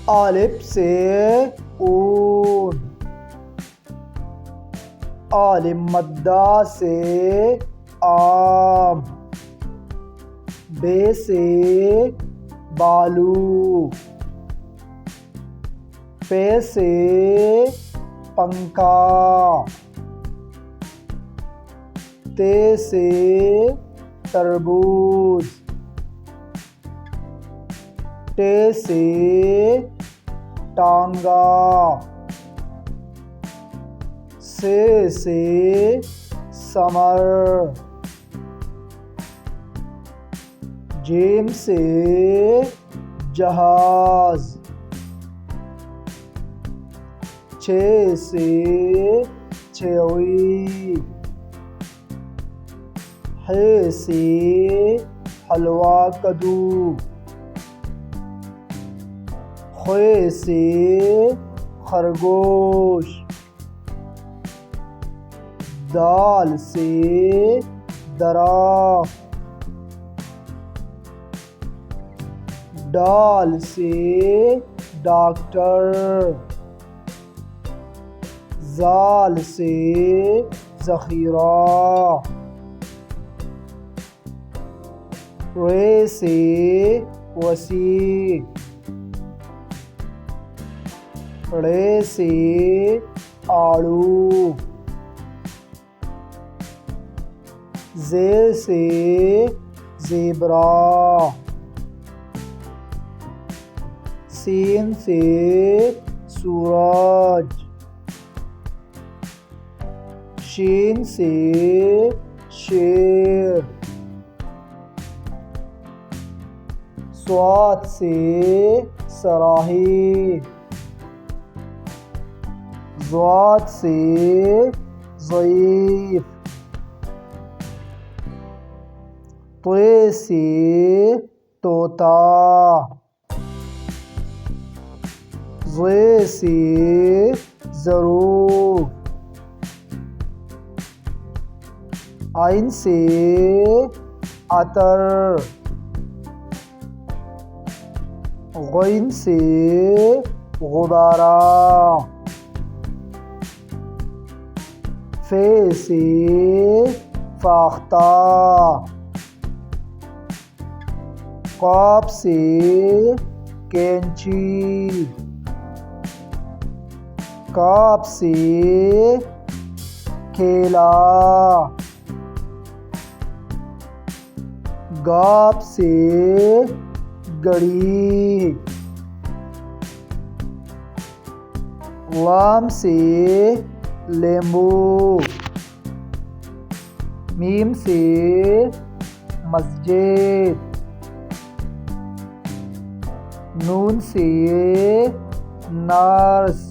الف سے اون، عالم مدہ سے آم، بے سے بالو، پے سے پنکھا، تے سے تربوز، ٹے سے ٹانگا، سے سمر، جیم سے جہاز، چھ سے چھوی، ح سے حلوہ کدو، خ سے خرگوش، دال سے درخت، ڈال سے ڈاکٹر، زال سے ذخیرہ، رے سے وسیع، ڑے سے آڑو، زے سے زیبرا، سین سے سورج، شین سے شیر، صاد سے صراحی، ضاد سے ضعیف، طے سے طوطا، ضے سے ضرور، عین سے عطر، غین سے غبارہ، فے سے فاختہ، قاف سے کینچی، کاف سے کھیلا، گاف سے گڑی، لام سے لیمبو، میم سے مسجد، نون سے نرس،